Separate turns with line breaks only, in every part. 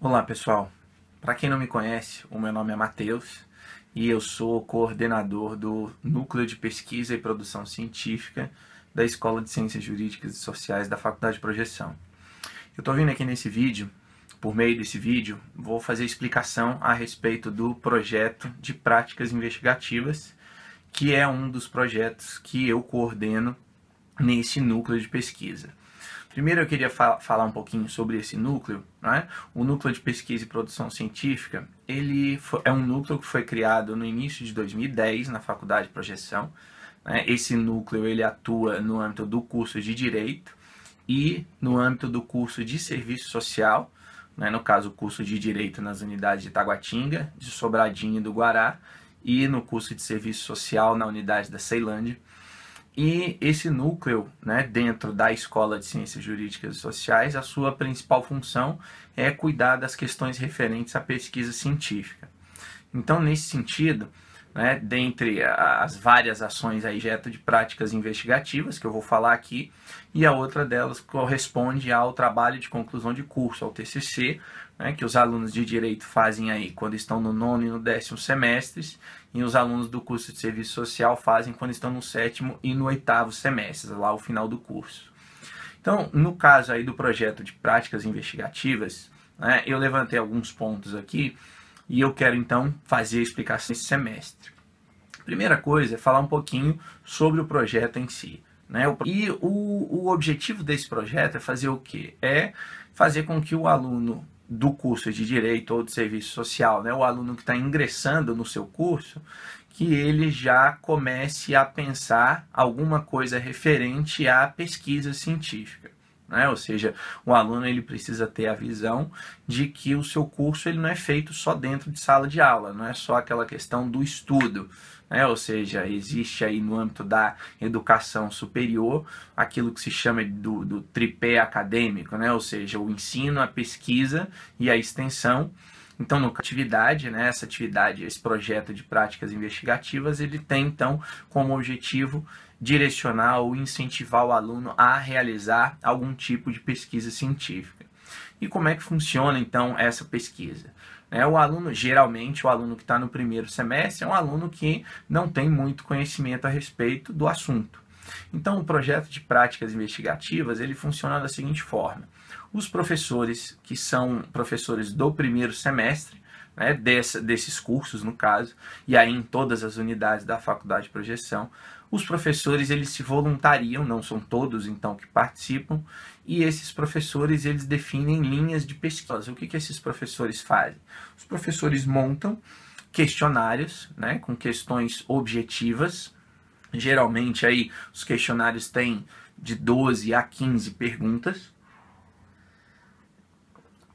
Olá pessoal, para quem não me conhece, o meu nome é Matheus e eu sou coordenador do Núcleo de Pesquisa e Produção Científica da Escola de Ciências Jurídicas e Sociais da Faculdade de Projeção. Eu estou vindo aqui nesse vídeo, por meio desse vídeo, vou fazer explicação a respeito do projeto de práticas investigativas, que é um dos projetos que eu coordeno nesse núcleo de pesquisa. Primeiro eu queria falar um pouquinho sobre esse núcleo, né? O Núcleo de Pesquisa e Produção Científica, é um núcleo que foi criado no início de 2010 na Faculdade de Projeção, né? Esse núcleo ele atua no âmbito do curso de Direito e no âmbito do curso de Serviço Social, né? No caso o curso de Direito nas unidades de Taguatinga, de Sobradinho e do Guará, e no curso de Serviço Social na unidade da Ceilândia. E esse núcleo, né, dentro da Escola de Ciências Jurídicas e Sociais, a sua principal função é cuidar das questões referentes à pesquisa científica. Então, nesse sentido, né, dentre as várias ações aí, objeto de práticas investigativas, que eu vou falar aqui, e a outra delas corresponde ao trabalho de conclusão de curso, ao TCC, né, que os alunos de Direito fazem aí quando estão no 9º e no 10º semestres, e os alunos do curso de Serviço Social fazem quando estão no 7º e no 8º semestre, lá ao final do curso. Então, no caso aí do projeto de práticas investigativas, né, eu levantei alguns pontos aqui, e eu quero então fazer a explicação desse semestre. Primeira coisa é falar um pouquinho sobre o projeto em si, né? E o objetivo desse projeto é fazer o quê? É fazer com que o aluno do curso de Direito ou de Serviço Social, né, o aluno que está ingressando no seu curso, que ele já comece a pensar alguma coisa referente à pesquisa científica. Né? Ou seja, o aluno ele precisa ter a visão de que o seu curso ele não é feito só dentro de sala de aula, não é só aquela questão do estudo, né? Ou seja, existe aí no âmbito da educação superior aquilo que se chama do tripé acadêmico, né? Ou seja, o ensino, a pesquisa e a extensão. Então, no atividade, né, essa atividade, esse projeto de práticas investigativas, ele tem, então, como objetivo direcionar ou incentivar o aluno a realizar algum tipo de pesquisa científica. E como é que funciona, então, essa pesquisa? O aluno, geralmente, o aluno que está no primeiro semestre é um aluno que não tem muito conhecimento a respeito do assunto. Então, o projeto de práticas investigativas, ele funciona da seguinte forma. Os professores, que são professores do primeiro semestre, né, desses cursos, no caso, e aí em todas as unidades da Faculdade de Projeção, os professores eles se voluntariam, não são todos então que participam, e esses professores eles definem linhas de pesquisa. O que esses professores fazem? Os professores montam questionários, né, com questões objetivas. Geralmente aí os questionários têm de 12 a 15 perguntas.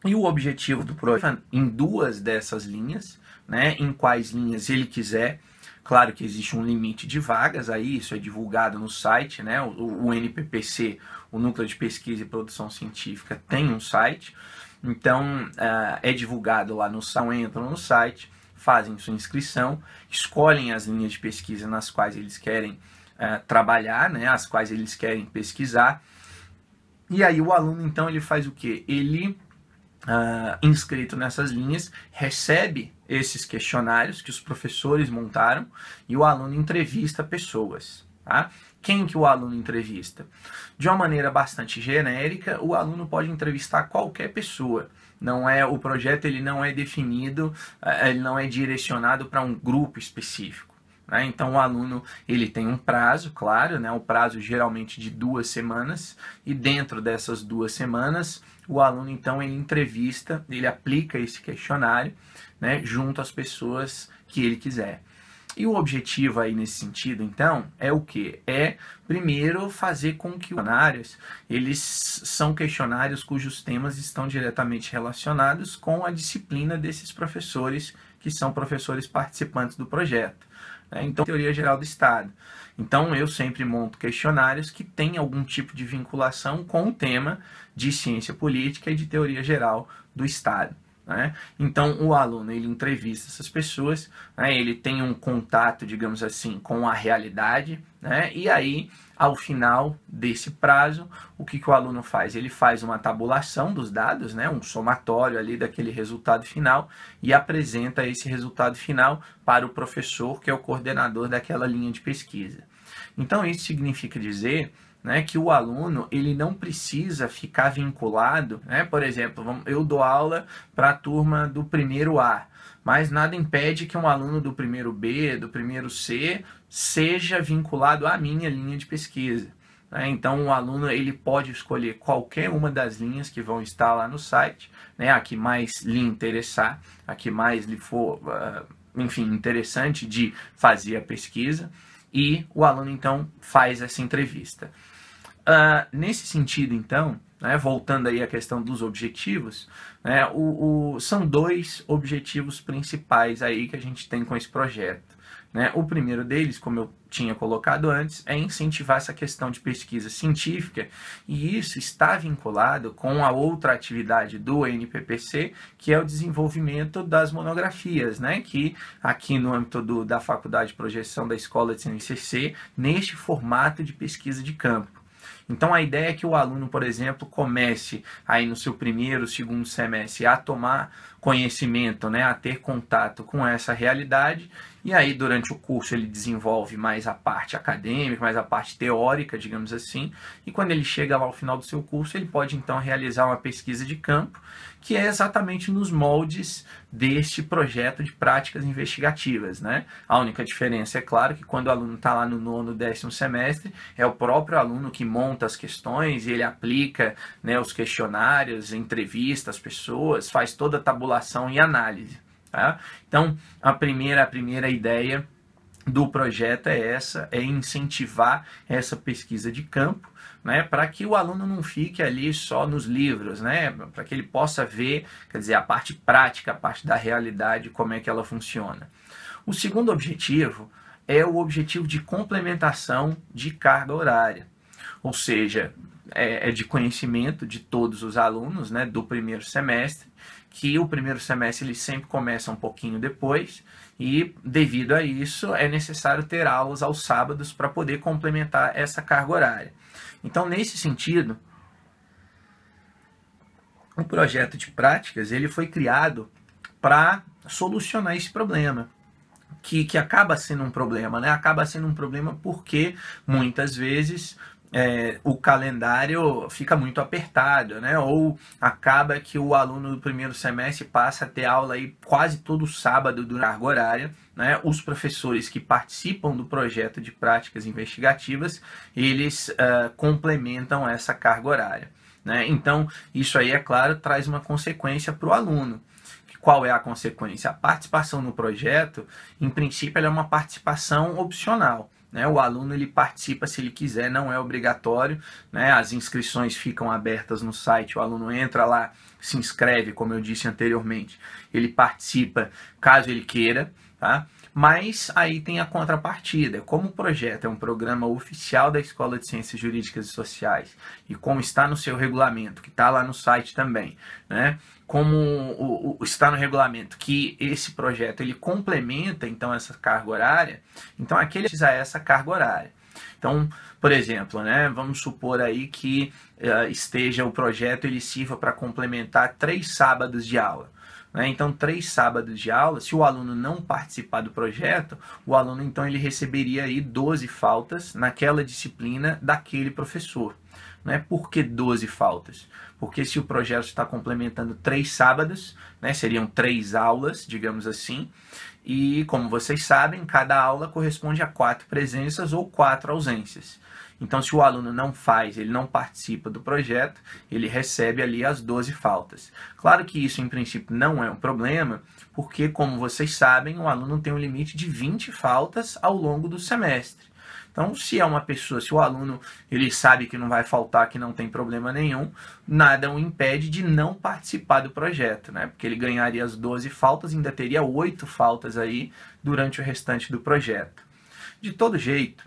E o objetivo do projeto em duas dessas linhas, né, em quais linhas ele quiser. Claro que existe um limite de vagas, aí isso é divulgado no site, né? O NPPC, o Núcleo de Pesquisa e Produção Científica, tem um site, então é divulgado lá no site, entram no site, fazem sua inscrição, escolhem as linhas de pesquisa nas quais eles querem trabalhar, né? As quais eles querem pesquisar, e aí o aluno então ele faz o quê? Ele inscrito nessas linhas, recebe esses questionários que os professores montaram e o aluno entrevista pessoas. Tá? Quem que o aluno entrevista? De uma maneira bastante genérica, o aluno pode entrevistar qualquer pessoa. O projeto ele não é definido, ele não é direcionado para um grupo específico. Né? Então o aluno ele tem um prazo, claro, né? O prazo geralmente de 2 semanas, e dentro dessas 2 semanas o aluno então ele entrevista, ele aplica esse questionário, né, junto às pessoas que ele quiser. E o objetivo aí nesse sentido, então, é o quê? É, primeiro, fazer com que os questionários, eles são questionários cujos temas estão diretamente relacionados com a disciplina desses professores, que são professores participantes do projeto. Então, teoria geral do Estado. Então, eu sempre monto questionários que têm algum tipo de vinculação com o tema de ciência política e de teoria geral do Estado. né? Então, o aluno, ele entrevista essas pessoas, né? Ele tem um contato, digamos assim, com a realidade, né? E aí, ao final desse prazo, o que o aluno faz? Ele faz uma tabulação dos dados, né? Um somatório ali daquele resultado final e apresenta esse resultado final para o professor, que é o coordenador daquela linha de pesquisa. Então, isso significa dizer, né, que o aluno ele não precisa ficar vinculado, né? Por exemplo, eu dou aula para a turma do primeiro A, mas nada impede que um aluno do primeiro B, do primeiro C, seja vinculado à minha linha de pesquisa. Né? Então, o aluno ele pode escolher qualquer uma das linhas que vão estar lá no site, né? A que mais lhe interessar, a que mais lhe for, enfim, interessante de fazer a pesquisa, e o aluno então faz essa entrevista. Nesse sentido, então, né, voltando aí à questão dos objetivos, né, são dois objetivos principais aí que a gente tem com esse projeto. Né? O primeiro deles, como eu tinha colocado antes, é incentivar essa questão de pesquisa científica, e isso está vinculado com a outra atividade do NPPC, que é o desenvolvimento das monografias, né? Que aqui no âmbito da Faculdade de Projeção da Escola de CNCC, neste formato de pesquisa de campo. Então, a ideia é que o aluno, por exemplo, comece aí no seu primeiro, segundo semestre a tomar conhecimento, né, a ter contato com essa realidade, e aí durante o curso ele desenvolve mais a parte acadêmica, mais a parte teórica, digamos assim, e quando ele chega lá ao final do seu curso, ele pode então realizar uma pesquisa de campo, que é exatamente nos moldes deste projeto de práticas investigativas, né? A única diferença, é claro, que quando o aluno está lá no nono, 10º semestre, é o próprio aluno que monta as questões, e ele aplica, né, os questionários, entrevista as pessoas, faz toda a tabulação e análise. Tá? Então, a primeira ideia do projeto é essa, é incentivar essa pesquisa de campo, né, para que o aluno não fique ali só nos livros, né, para que ele possa ver, quer dizer, a parte prática, a parte da realidade, como é que ela funciona. O segundo objetivo é o objetivo de complementação de carga horária, ou seja, é de conhecimento de todos os alunos, né, do primeiro semestre, que o primeiro semestre ele sempre começa um pouquinho depois, e devido a isso é necessário ter aulas aos sábados para poder complementar essa carga horária. Então, nesse sentido, o projeto de práticas ele foi criado para solucionar esse problema, que acaba sendo um problema, né? Acaba sendo um problema porque muitas vezes o calendário fica muito apertado, né? Ou acaba que o aluno do primeiro semestre passa a ter aula aí quase todo sábado durante a carga horária, né? Os professores que participam do projeto de práticas investigativas, eles complementam essa carga horária, né? Então, isso aí, é claro, traz uma consequência para o aluno. Qual é a consequência? A participação no projeto, em princípio, ela é uma participação opcional. Né? O aluno ele participa se ele quiser, não é obrigatório. Né? As inscrições ficam abertas no site, o aluno entra lá, se inscreve, como eu disse anteriormente. Ele participa caso ele queira, tá? Mas aí tem a contrapartida. Como o projeto é um programa oficial da Escola de Ciências Jurídicas e Sociais, e como está no seu regulamento, que está lá no site também, né? Como está no regulamento que esse projeto ele complementa então essa carga horária, então aquele precisa essa carga horária. Então, por exemplo, né, vamos supor aí que esteja o projeto, ele sirva para complementar 3 sábados de aula. Né? Então, 3 sábados de aula, se o aluno não participar do projeto, o aluno então ele receberia aí 12 faltas naquela disciplina daquele professor. Né? Por que 12 faltas? Porque se o projeto está complementando 3 sábados, né, seriam 3 aulas, digamos assim, e como vocês sabem, cada aula corresponde a 4 presenças ou 4 ausências. Então, se o aluno não faz, ele não participa do projeto, ele recebe ali as 12 faltas. Claro que isso, em princípio, não é um problema, porque, como vocês sabem, o aluno tem um limite de 20 faltas ao longo do semestre. Então, se é uma pessoa, se o aluno ele sabe que não vai faltar, que não tem problema nenhum, nada o impede de não participar do projeto, né? Porque ele ganharia as 12 faltas e ainda teria 8 faltas aí durante o restante do projeto. De todo jeito,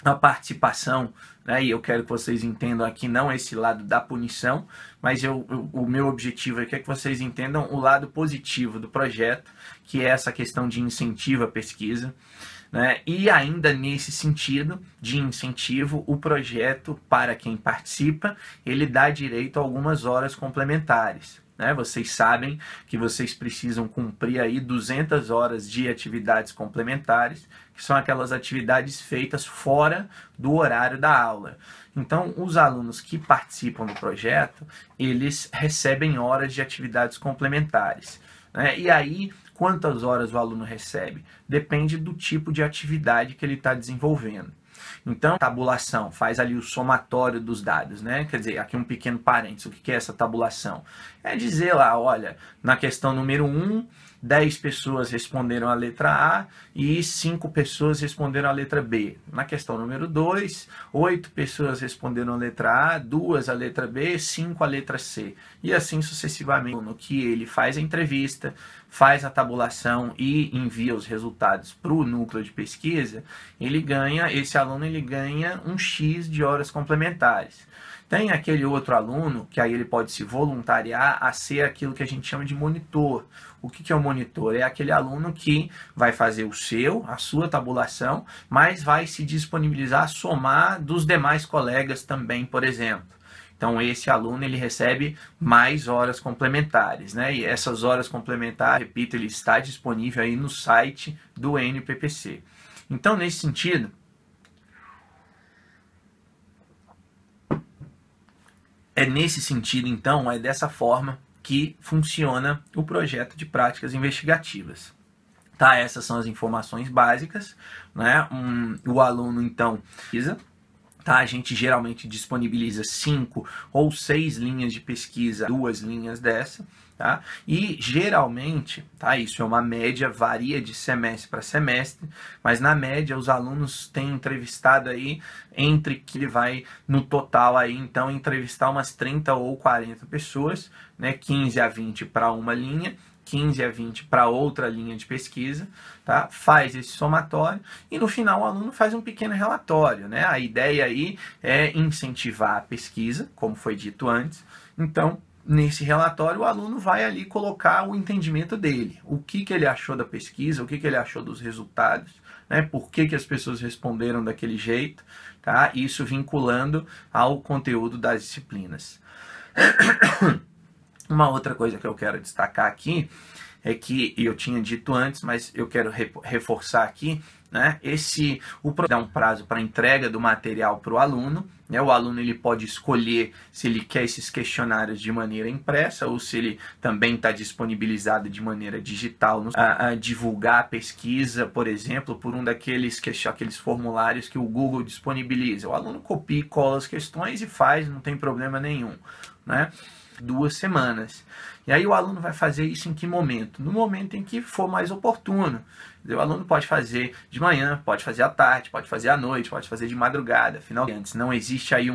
a participação né? E eu quero que vocês entendam aqui não esse lado da punição, mas o meu objetivo aqui é que vocês entendam o lado positivo do projeto, que é essa questão de incentivo à pesquisa, né? E ainda nesse sentido de incentivo, o projeto, para quem participa, ele dá direito a algumas horas complementares. Né? Vocês sabem que vocês precisam cumprir aí 200 horas de atividades complementares, que são aquelas atividades feitas fora do horário da aula. Então, os alunos que participam do projeto, eles recebem horas de atividades complementares. Né? E aí, quantas horas o aluno recebe? Depende do tipo de atividade que ele está desenvolvendo. Então, tabulação, faz ali o somatório dos dados, né? Quer dizer, aqui um pequeno parênteses, o que é essa tabulação? É dizer lá, olha, na questão número 1, 10 pessoas responderam a letra A e 5 pessoas responderam a letra B. Na questão número 2, 8 pessoas responderam a letra A, 2 a letra B, 5 a letra C. E assim sucessivamente. No que ele faz a entrevista, faz a tabulação e envia os resultados para o núcleo de pesquisa, esse aluno ele ganha um X de horas complementares. Tem aquele outro aluno que aí ele pode se voluntariar a ser aquilo que a gente chama de monitor. O que é o monitor? É aquele aluno que vai fazer a sua tabulação, mas vai se disponibilizar a somar dos demais colegas também, por exemplo. Então, esse aluno ele recebe mais horas complementares, né? E essas horas complementares, repito, ele está disponível aí no site do NPPC. Então, nesse sentido, então, é dessa forma que funciona o projeto de práticas investigativas. Tá? Essas são as informações básicas, né? O aluno, então, precisa. Tá? A gente geralmente disponibiliza 5 ou 6 linhas de pesquisa, 2 linhas dessa. Tá? E geralmente, tá? Isso é uma média, varia de semestre para semestre, mas na média os alunos têm entrevistado aí entre que ele vai no total aí então entrevistar umas 30 ou 40 pessoas, né? 15 a 20 para uma linha, 15 a 20 para outra linha de pesquisa, tá? Faz esse somatório e no final o aluno faz um pequeno relatório, né? A ideia aí é incentivar a pesquisa, como foi dito antes. Então, nesse relatório, o aluno vai ali colocar o entendimento dele, o que ele achou da pesquisa, o que ele achou dos resultados, né? Por que as pessoas responderam daquele jeito, tá? Isso vinculando ao conteúdo das disciplinas. Uma outra coisa que eu quero destacar aqui é que eu tinha dito antes, mas eu quero reforçar aqui, né? O projeto dá um prazo para entrega do material para o aluno, né? O aluno ele pode escolher se ele quer esses questionários de maneira impressa ou se ele também está disponibilizado de maneira digital, a divulgar a pesquisa, por exemplo, por um daqueles aqueles formulários que o Google disponibiliza. O aluno copia e cola as questões e faz, não tem problema nenhum, né? 2 semanas. E aí o aluno vai fazer isso em que momento? No momento em que for mais oportuno. O aluno pode fazer de manhã, pode fazer à tarde, pode fazer à noite, pode fazer de madrugada, afinal, antes não existe aí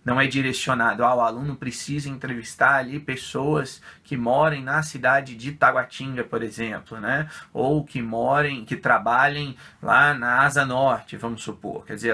não é direcionado ao aluno precisa entrevistar ali pessoas que morem na cidade de Taguatinga, por exemplo, né? Ou que trabalhem lá na Asa Norte, vamos supor. Quer dizer,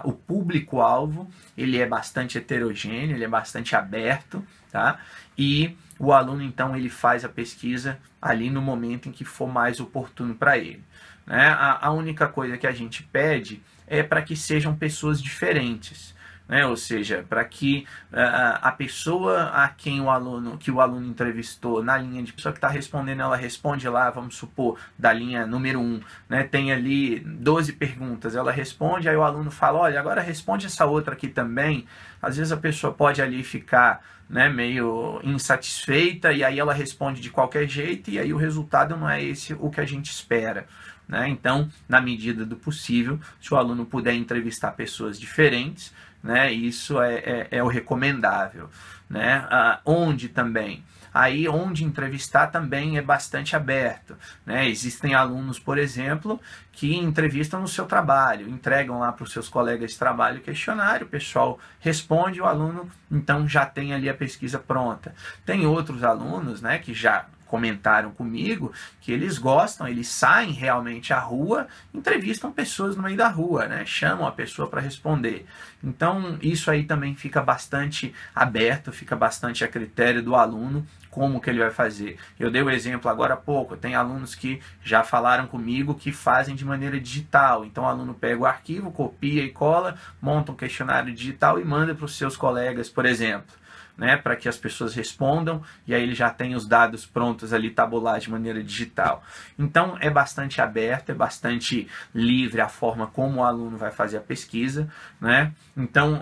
o público-alvo, ele é bastante heterogêneo, ele é bastante aberto, tá? E o aluno, então, ele faz a pesquisa ali no momento em que for mais oportuno para ele. Né? A única coisa que a gente pede é para que sejam pessoas diferentes. Né? Ou seja, para que a pessoa que o aluno entrevistou na linha de pessoa que está respondendo, ela responde lá, vamos supor, da linha número 1, né? Tem ali 12 perguntas, ela responde, aí o aluno fala, olha, agora responde essa outra aqui também. Às vezes a pessoa pode ali ficar, né, meio insatisfeita e aí ela responde de qualquer jeito e aí o resultado não é esse o que a gente espera. Né? Então, na medida do possível, se o aluno puder entrevistar pessoas diferentes, né, isso é o recomendável. Né? Onde também? Aí onde entrevistar também é bastante aberto. Né? Existem alunos, por exemplo, que entrevistam no seu trabalho, entregam lá para os seus colegas de trabalho o questionário, o pessoal responde, o aluno então já tem ali a pesquisa pronta. Tem outros alunos, né, que já comentaram comigo que eles gostam, eles saem realmente à rua, entrevistam pessoas no meio da rua, né? Chamam a pessoa para responder. Então, isso aí também fica bastante aberto, fica bastante a critério do aluno, como que ele vai fazer. Eu dei o exemplo agora há pouco, tem alunos que já falaram comigo que fazem de maneira digital. Então, o aluno pega o arquivo, copia e cola, monta um questionário digital e manda para os seus colegas, por exemplo, né, para que as pessoas respondam, e aí ele já tem os dados prontos ali, tabulados de maneira digital. Então, é bastante aberto, é bastante livre a forma como o aluno vai fazer a pesquisa, né? Então,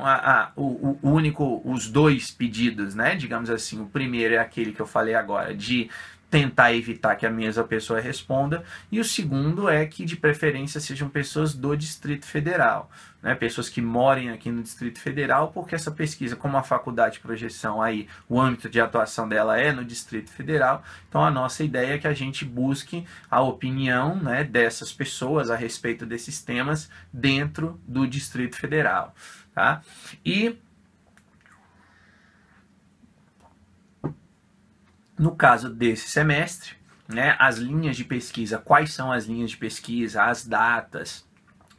os dois pedidos, né, digamos assim, o primeiro é aquele que eu falei agora, de tentar evitar que a mesma pessoa responda, e o segundo é que, de preferência, sejam pessoas do Distrito Federal, né? Pessoas que morem aqui no Distrito Federal, porque essa pesquisa, como a faculdade de projeção, aí, o âmbito de atuação dela é no Distrito Federal, então a nossa ideia é que a gente busque a opinião, né, dessas pessoas a respeito desses temas dentro do Distrito Federal, tá? E no caso desse semestre, né, as linhas de pesquisa, quais são as linhas de pesquisa, as datas,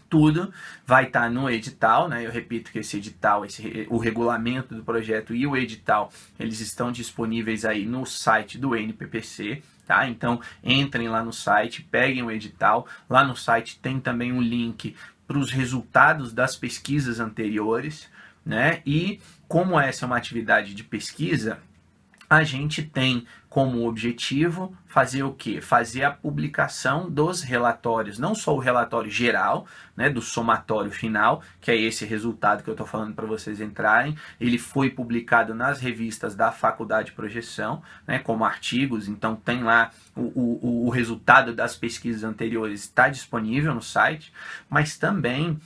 tudo vai estar no edital, né? Eu repito que esse edital, o regulamento do projeto e o edital, eles estão disponíveis aí no site do NPPC, tá? Então, entrem lá no site, peguem o edital, lá no site tem também um link para os resultados das pesquisas anteriores, né? E como essa é uma atividade de pesquisa, a gente tem como objetivo fazer o quê? Fazer a publicação dos relatórios, não só o relatório geral, né, do somatório final, que é esse resultado que eu estou falando para vocês entrarem. Ele foi publicado nas revistas da Faculdade de Projeção, né, como artigos, então tem lá o resultado das pesquisas anteriores, está disponível no site, mas também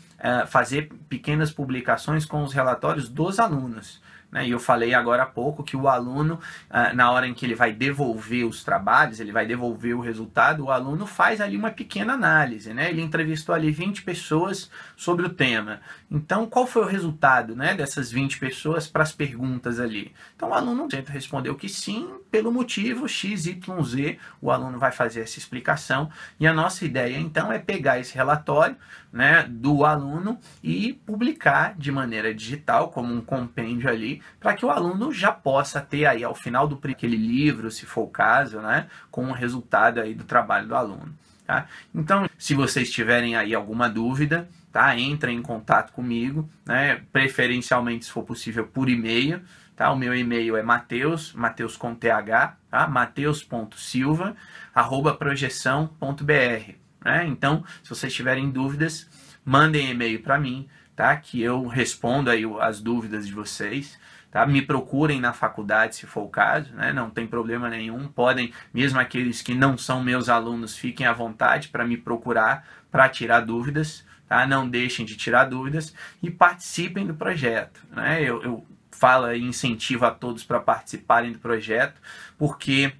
fazer pequenas publicações com os relatórios dos alunos. E eu falei agora há pouco que o aluno, na hora em que ele vai devolver os trabalhos, ele vai devolver o resultado, o aluno faz ali uma pequena análise, né? Ele entrevistou ali 20 pessoas sobre o tema. Então, qual foi o resultado, né, dessas 20 pessoas para as perguntas ali? Então, o aluno respondeu que sim, pelo motivo X, Y, Z, o aluno vai fazer essa explicação. E a nossa ideia, então, é pegar esse relatório, né, do aluno e publicar de maneira digital, como um compêndio ali, para que o aluno já possa ter aí ao final do aquele livro, se for o caso, né, com o resultado aí do trabalho do aluno. Tá? Então, se vocês tiverem aí alguma dúvida, tá, entrem em contato comigo, né, preferencialmente, se for possível, por e-mail. Tá? O meu e-mail é Mateus com TH, tá? mateus.silva@projeção.br. Né? Então, se vocês tiverem dúvidas, mandem e-mail para mim, tá? Que eu respondo aí as dúvidas de vocês. Tá? Me procurem na faculdade, se for o caso, né? Não tem problema nenhum. Podem, mesmo aqueles que não são meus alunos, fiquem à vontade para me procurar, para tirar dúvidas. Tá? Não deixem de tirar dúvidas e participem do projeto. Né? Eu falo e incentivo a todos para participarem do projeto, porque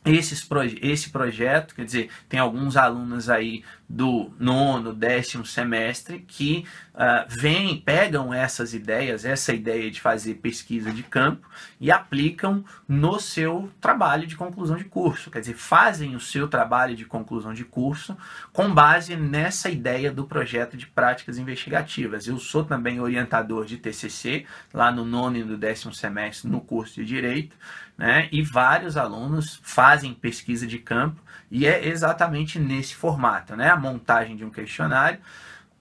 esse projeto, quer dizer, tem alguns alunos aí do 9º, 10º semestre que pegam essas ideias, essa ideia de fazer pesquisa de campo e aplicam no seu trabalho de conclusão de curso. Quer dizer, fazem o seu trabalho de conclusão de curso com base nessa ideia do projeto de práticas investigativas. Eu sou também orientador de TCC lá no 9º e no 10º semestre no curso de Direito, né? E vários alunos fazem pesquisa de campo e é exatamente nesse formato, né? A montagem de um questionário,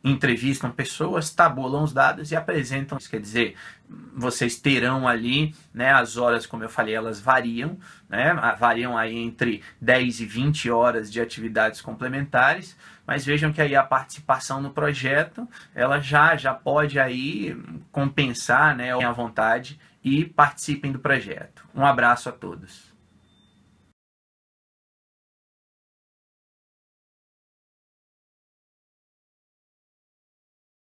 entrevistam pessoas, tabulam os dados e apresentam. Quer dizer, vocês terão ali, né, as horas, como eu falei, elas variam, né? Variam aí entre 10 e 20 horas de atividades complementares, mas vejam que aí a participação no projeto, ela já pode aí compensar, né, à vontade, e participem do projeto. Um abraço a todos.